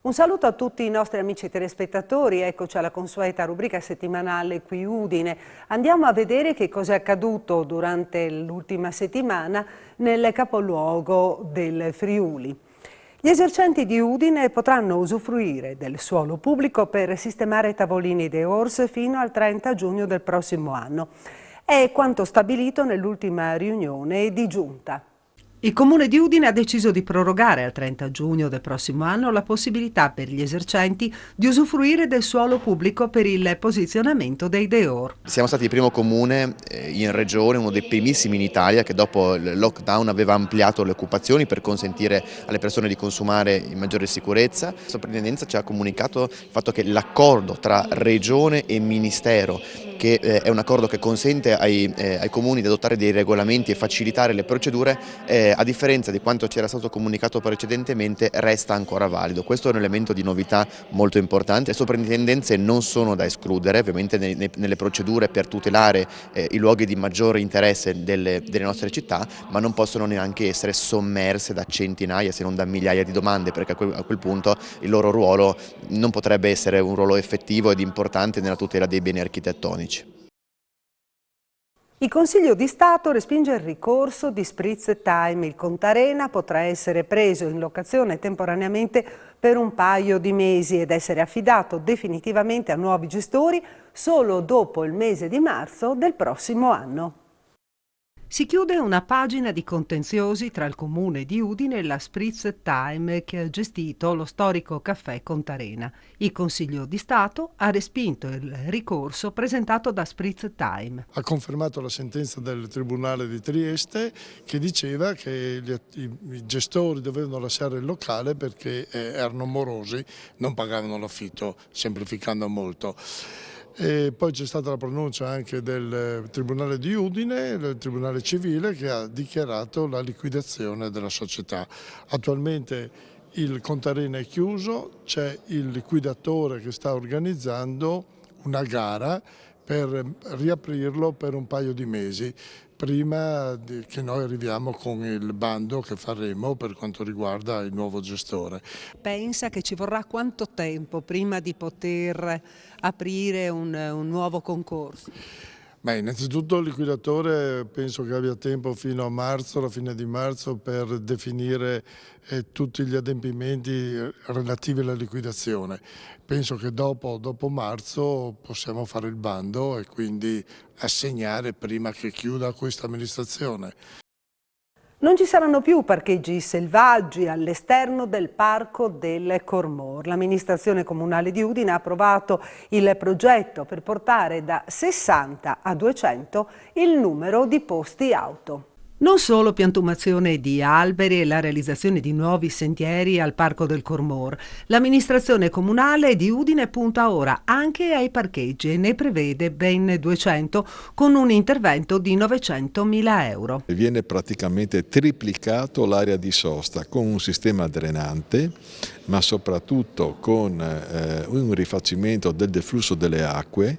Un saluto a tutti i nostri amici telespettatori, eccoci alla consueta rubrica settimanale Qui Udine. Andiamo a vedere che cosa è accaduto durante l'ultima settimana nel capoluogo del Friuli. Gli esercenti di Udine potranno usufruire del suolo pubblico per sistemare tavolini dehors fino al 30 giugno del prossimo anno. È quanto stabilito nell'ultima riunione di giunta. Il Comune di Udine ha deciso di prorogare al 30 giugno del prossimo anno la possibilità per gli esercenti di usufruire del suolo pubblico per il posizionamento dei dehors. Siamo stati il primo comune in regione, uno dei primissimi in Italia, che dopo il lockdown aveva ampliato le occupazioni per consentire alle persone di consumare in maggiore sicurezza. La soprintendenza ci ha comunicato il fatto che l'accordo tra regione e ministero, che è un accordo che consente ai comuni di adottare dei regolamenti e facilitare le procedure, a differenza di quanto ci era stato comunicato precedentemente, resta ancora valido. Questo è un elemento di novità molto importante. Le soprintendenze non sono da escludere, ovviamente nelle procedure per tutelare i luoghi di maggiore interesse delle nostre città, ma non possono neanche essere sommerse da centinaia se non da migliaia di domande, perché a quel punto il loro ruolo non potrebbe essere un ruolo effettivo ed importante nella tutela dei beni architettonici. Il Consiglio di Stato respinge il ricorso di Spritz Time. Il Contarena potrà essere preso in locazione temporaneamente per un paio di mesi ed essere affidato definitivamente a nuovi gestori solo dopo il mese di marzo del prossimo anno. Si chiude una pagina di contenziosi tra il Comune di Udine e la Spritz Time che ha gestito lo storico caffè Contarena. Il Consiglio di Stato ha respinto il ricorso presentato da Spritz Time. Ha confermato la sentenza del Tribunale di Trieste che diceva che i gestori dovevano lasciare il locale perché erano morosi, non pagavano l'affitto, semplificando molto. E poi c'è stata la pronuncia anche del Tribunale di Udine, il Tribunale Civile, che ha dichiarato la liquidazione della società. Attualmente il Contarena è chiuso, c'è il liquidatore che sta organizzando una gara per riaprirlo per un paio di mesi, prima che noi arriviamo con il bando che faremo per quanto riguarda il nuovo gestore. Pensa che ci vorrà quanto tempo prima di poter aprire un nuovo concorso? Beh, innanzitutto il liquidatore penso che abbia tempo fino a marzo, alla fine di marzo, per definire tutti gli adempimenti relativi alla liquidazione. Penso che dopo marzo possiamo fare il bando e quindi assegnare prima che chiuda questa amministrazione. Non ci saranno più parcheggi selvaggi all'esterno del Parco del Cormor. L'amministrazione comunale di Udine ha approvato il progetto per portare da 60 a 200 il numero di posti auto. Non solo piantumazione di alberi e la realizzazione di nuovi sentieri al Parco del Cormor. L'amministrazione comunale di Udine punta ora anche ai parcheggi e ne prevede ben 200 con un intervento di 900.000 euro. Viene praticamente triplicato l'area di sosta con un sistema drenante, ma soprattutto con un rifacimento del deflusso delle acque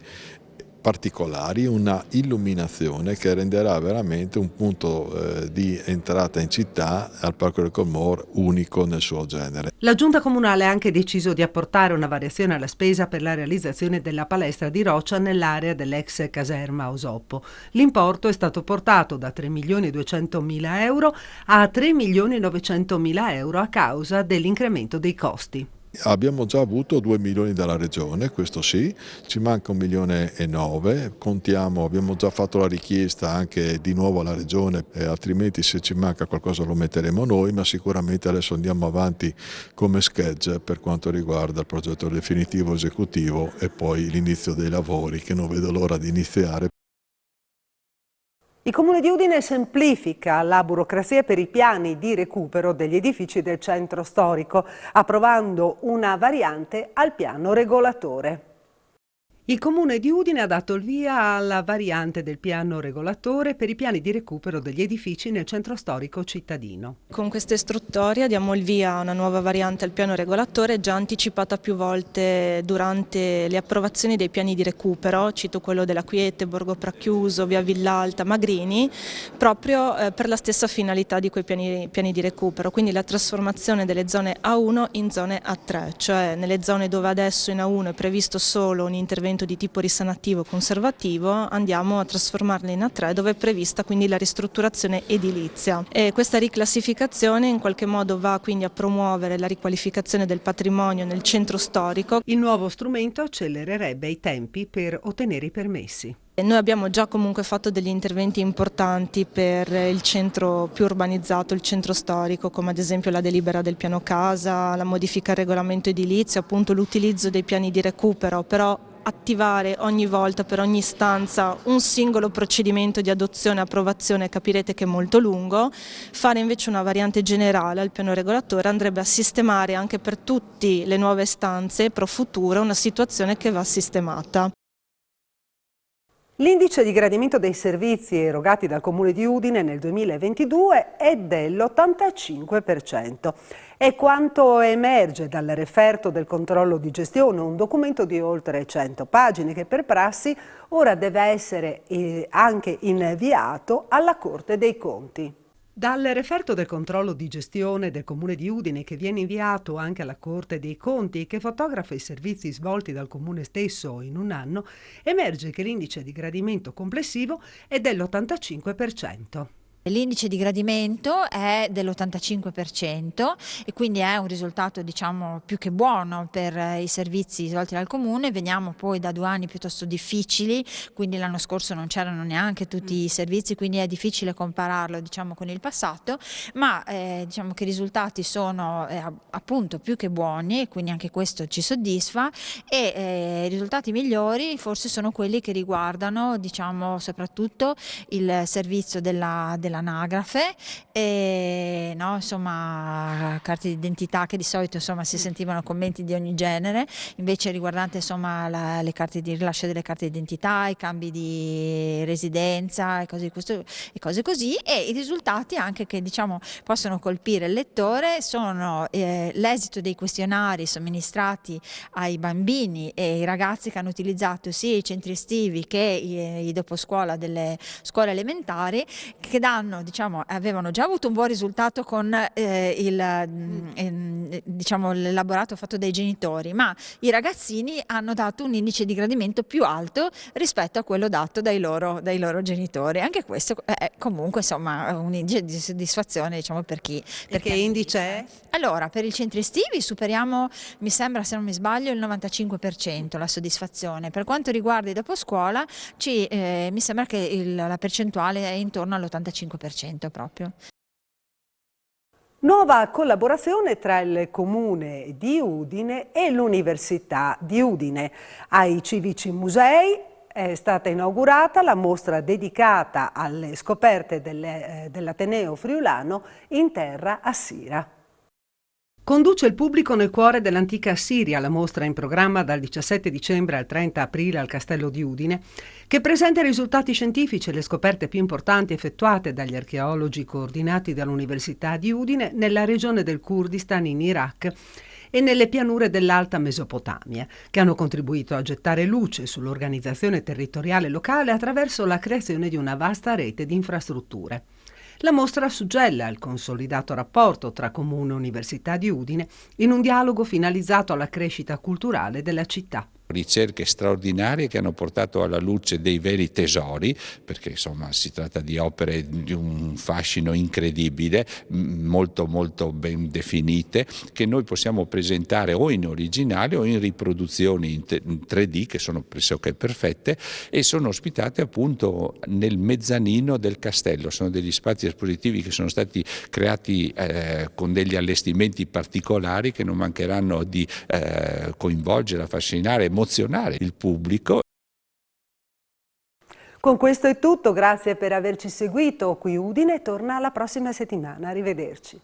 particolari, una illuminazione che renderà veramente un punto di entrata in città al Parco del Cormor unico nel suo genere. La Giunta Comunale ha anche deciso di apportare una variazione alla spesa per la realizzazione della palestra di roccia nell'area dell'ex caserma Osoppo. L'importo è stato portato da 3.200.000 euro a 3.900.000 euro a causa dell'incremento dei costi. Abbiamo già avuto 2 milioni dalla Regione, questo sì, ci manca 1,9 milioni, contiamo, abbiamo già fatto la richiesta anche di nuovo alla Regione, altrimenti se ci manca qualcosa lo metteremo noi, ma sicuramente adesso andiamo avanti come schedule per quanto riguarda il progetto definitivo esecutivo e poi l'inizio dei lavori che non vedo l'ora di iniziare. Il Comune di Udine semplifica la burocrazia per i piani di recupero degli edifici del centro storico, approvando una variante al piano regolatore. Il Comune di Udine ha dato il via alla variante del piano regolatore per i piani di recupero degli edifici nel centro storico cittadino. Con questa istruttoria diamo il via a una nuova variante al piano regolatore già anticipata più volte durante le approvazioni dei piani di recupero, cito quello della Quiete, Borgo Pracchiuso, Via Villalta, Magrini, proprio per la stessa finalità di quei piani di recupero, quindi la trasformazione delle zone A1 in zone A3, cioè nelle zone dove adesso in A1 è previsto solo un intervento di tipo risanativo conservativo, andiamo a trasformarle in A3 dove è prevista quindi la ristrutturazione edilizia. E questa riclassificazione in qualche modo va quindi a promuovere la riqualificazione del patrimonio nel centro storico. Il nuovo strumento accelererebbe i tempi per ottenere i permessi. Noi abbiamo già comunque fatto degli interventi importanti per il centro più urbanizzato, il centro storico, come ad esempio la delibera del piano casa, la modifica al regolamento edilizio, appunto l'utilizzo dei piani di recupero, però attivare ogni volta per ogni istanza un singolo procedimento di adozione e approvazione capirete che è molto lungo. Fare invece una variante generale al piano regolatore andrebbe a sistemare anche per tutte le nuove istanze pro futuro una situazione che va sistemata. L'indice di gradimento dei servizi erogati dal Comune di Udine nel 2022 è dell'85%. È quanto emerge dal referto del controllo di gestione, un documento di oltre 100 pagine che per prassi ora deve essere anche inviato alla Corte dei Conti. Dal referto del controllo di gestione del Comune di Udine, che viene inviato anche alla Corte dei Conti e che fotografa i servizi svolti dal Comune stesso in un anno, emerge che l'indice di gradimento complessivo è dell'85%. L'indice di gradimento è dell'85% e quindi è un risultato diciamo più che buono per i servizi svolti dal Comune. Veniamo poi da 2 anni piuttosto difficili, quindi l'anno scorso non c'erano neanche tutti i servizi, quindi è difficile compararlo diciamo con il passato, ma diciamo che i risultati sono appunto più che buoni e quindi anche questo ci soddisfa e i risultati migliori forse sono quelli che riguardano diciamo soprattutto il servizio dell'anagrafe e no, insomma carte d'identità che di solito insomma si sentivano commenti di ogni genere, invece riguardante insomma le carte di rilascio delle carte d'identità, i cambi di residenza e cose così e i risultati anche che diciamo possono colpire il lettore sono l'esito dei questionari somministrati ai bambini e ai ragazzi che hanno utilizzato sia i centri estivi che i doposcuola delle scuole elementari, che diciamo, avevano già avuto un buon risultato con diciamo, l'elaborato fatto dai genitori, ma i ragazzini hanno dato un indice di gradimento più alto rispetto a quello dato dai loro genitori. Anche questo è comunque insomma un indice di soddisfazione diciamo per chi. Perché indice è? Allora, per i centri estivi superiamo, mi sembra se non mi sbaglio, il 95% la soddisfazione. Per quanto riguarda i doposcuola mi sembra che la percentuale è intorno all'85% proprio. Nuova collaborazione tra il Comune di Udine e l'Università di Udine. Ai civici musei è stata inaugurata la mostra dedicata alle scoperte dell'Ateneo friulano in terra assira. Conduce il pubblico nel cuore dell'antica Assiria, la mostra in programma dal 17 dicembre al 30 aprile al Castello di Udine, che presenta i risultati scientifici e le scoperte più importanti effettuate dagli archeologi coordinati dall'Università di Udine nella regione del Kurdistan in Iraq e nelle pianure dell'Alta Mesopotamia, che hanno contribuito a gettare luce sull'organizzazione territoriale locale attraverso la creazione di una vasta rete di infrastrutture. La mostra suggella il consolidato rapporto tra Comune e Università di Udine in un dialogo finalizzato alla crescita culturale della città. Ricerche straordinarie che hanno portato alla luce dei veri tesori, perché insomma si tratta di opere di un fascino incredibile, molto ben definite, che noi possiamo presentare o in originale o in riproduzioni in 3D che sono pressoché perfette e sono ospitate appunto nel mezzanino del castello. Sono degli spazi espositivi che sono stati creati con degli allestimenti particolari che non mancheranno di coinvolgere, affascinare, emozionare il pubblico. Con questo è tutto, grazie per averci seguito. Qui Udine torna la prossima settimana. Arrivederci.